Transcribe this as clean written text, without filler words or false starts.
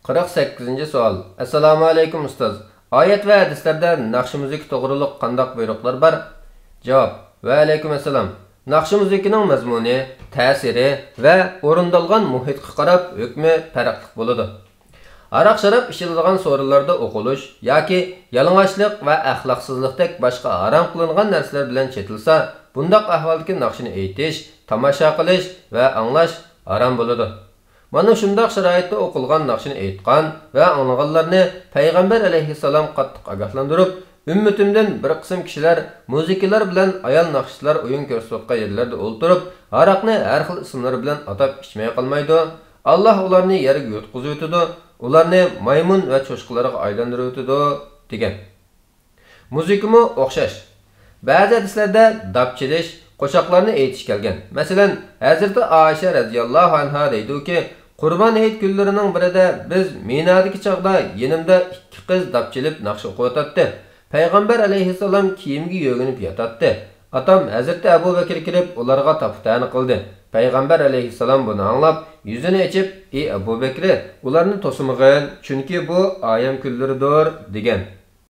48-ci sual. Assalamu alaykum ustoz. Oyat va hadislarda naqshi musiqa to'g'riliq qanday buyruqlar bor? Javob: Va alaykum assalom. Naqshi musiqining mazmuni, ta'siri va o'rindalgan muhitga qarab hukmi farqli bo'ladi. Aroq sharab ichiladigan so'rinlarda o'qilish yoki yalang'ochlik va axloqsizlikdek boshqa harom qilingan narsalar bilan chetilsa, bundaq ahvoldagi naqshini aytish, tomosha qilish va anglash harom bo'ladi. Mana shundoq sharoitda o'qilgan naqshini aytgan va anglaganlarni payg'ambar alayhissalom qattiq ogohlantirib, ummatimdan bir qism kishilar musiqilar bilan ayol naqshlar o'yin ko'rsatgan yerlarda o'ltirib, aroqni har xil ismlar bilan atab ichmay qolmaydi. Alloh ularni yerga yutqizib o'tadi, ularni maymun va cho'shqalarga aylantirib o'tadi degan. Musiqimi o'xshash. Ba'zi hadislarda dab chelish, qo'shoqlarni aytish kelgan. Masalan, Hazrati Oysha radhiyallohu anha deydi-ki, Qurban hayit kunlarining birida biz Minadagi chaqda yenimda ikki qiz dab chelib naqsh o'qiyotdi. Payg'ambar alayhissalom kiyimga yo'ginib yotadi. Atam Hazrati Abu Bakr kelib ularga taftani qildi. Payg'ambar alayhissalom buni anglab, yuzini ochib, "Ey Abu Bakr, ularni to'simag'in, chunki bu ayam kunlaridir" degan.